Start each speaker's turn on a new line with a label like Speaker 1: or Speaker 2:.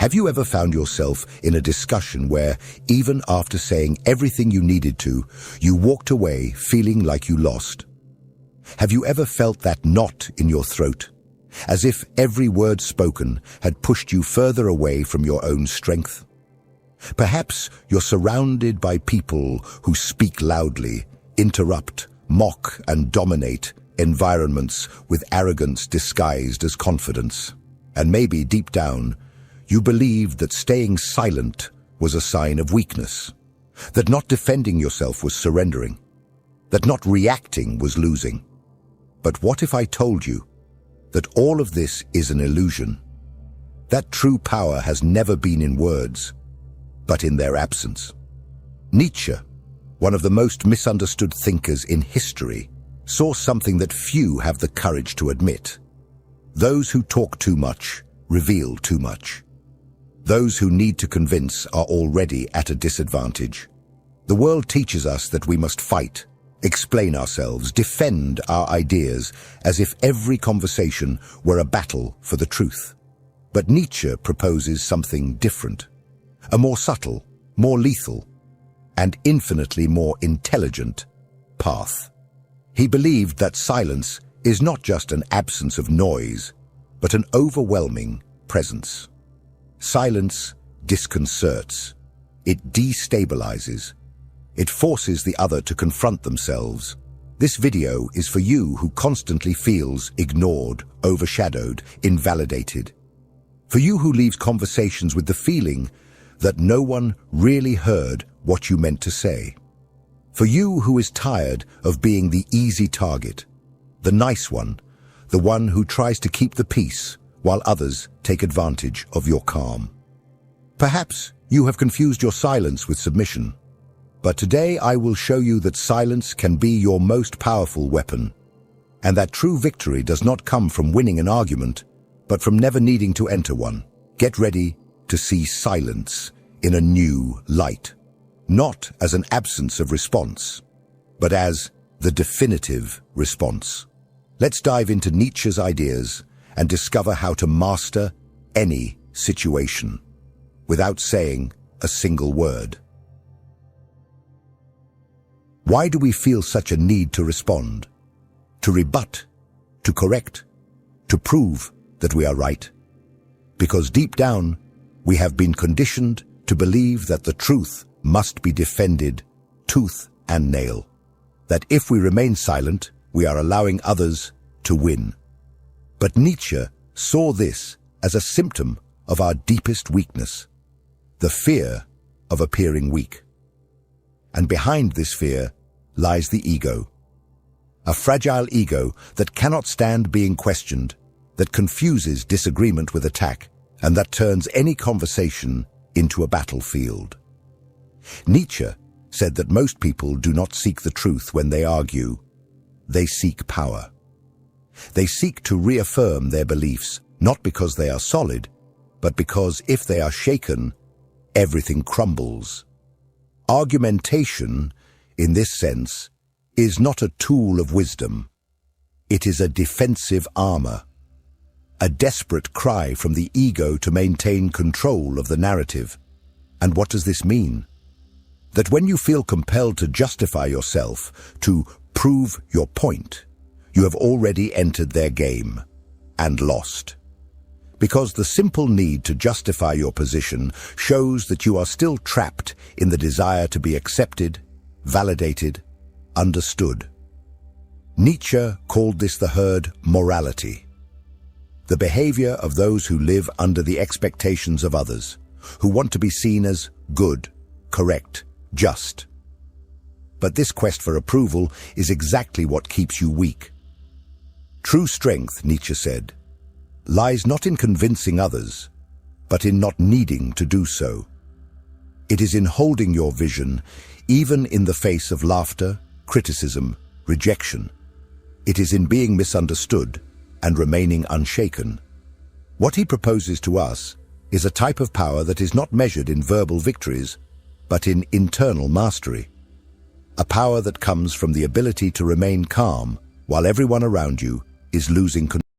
Speaker 1: Have you ever found yourself in a discussion where, even after saying everything you needed to, you walked away feeling like you lost? Have you ever felt that knot in your throat, as if every word spoken had pushed you further away from your own strength? Perhaps you're surrounded by people who speak loudly, interrupt, mock, and dominate environments with arrogance disguised as confidence. And maybe deep down, you believed that staying silent was a sign of weakness, that not defending yourself was surrendering, that not reacting was losing. But what if I told you that all of this is an illusion? That true power has never been in words, but in their absence. Nietzsche, one of the most misunderstood thinkers in history, saw something that few have the courage to admit. Those who talk too much reveal too much. Those who need to convince are already at a disadvantage. The world teaches us that we must fight, explain ourselves, defend our ideas, as if every conversation were a battle for the truth. But Nietzsche proposes something different, a more subtle, more lethal, and infinitely more intelligent path. He believed that silence is not just an absence of noise, but an overwhelming presence. Silence disconcerts. It destabilizes. It forces the other to confront themselves. This video is for you who constantly feels ignored, overshadowed, invalidated. For you who leaves conversations with the feeling that no one really heard what you meant to say. For you who is tired of being the easy target, the nice one, the one who tries to keep the peace while others take advantage of your calm. Perhaps you have confused your silence with submission, but today I will show you that silence can be your most powerful weapon, and that true victory does not come from winning an argument, but from never needing to enter one. Get ready to see silence in a new light, not as an absence of response, but as the definitive response. Let's dive into Nietzsche's ideas and discover how to master any situation without saying a single word. Why do we feel such a need to respond, to rebut, to correct, to prove that we are right? Because deep down, we have been conditioned to believe that the truth must be defended tooth and nail, that if we remain silent, we are allowing others to win. But Nietzsche saw this as a symptom of our deepest weakness, the fear of appearing weak. And behind this fear lies the ego, a fragile ego that cannot stand being questioned, that confuses disagreement with attack, and that turns any conversation into a battlefield. Nietzsche said that most people do not seek the truth when they argue. They seek power. They seek to reaffirm their beliefs, not because they are solid, but because if they are shaken, everything crumbles. Argumentation, in this sense, is not a tool of wisdom. It is a defensive armor, a desperate cry from the ego to maintain control of the narrative. And what does this mean? That when you feel compelled to justify yourself, to prove your point, you have already entered their game and lost. Because the simple need to justify your position shows that you are still trapped in the desire to be accepted, validated, understood. Nietzsche called this the herd morality, the behavior of those who live under the expectations of others, who want to be seen as good, correct, just. But this quest for approval is exactly what keeps you weak. True strength, Nietzsche said, lies not in convincing others, but in not needing to do so. It is in holding your vision, even in the face of laughter, criticism, rejection. It is in being misunderstood and remaining unshaken. What he proposes to us is a type of power that is not measured in verbal victories, but in internal mastery. A power that comes from the ability to remain calm while everyone around you is losing control.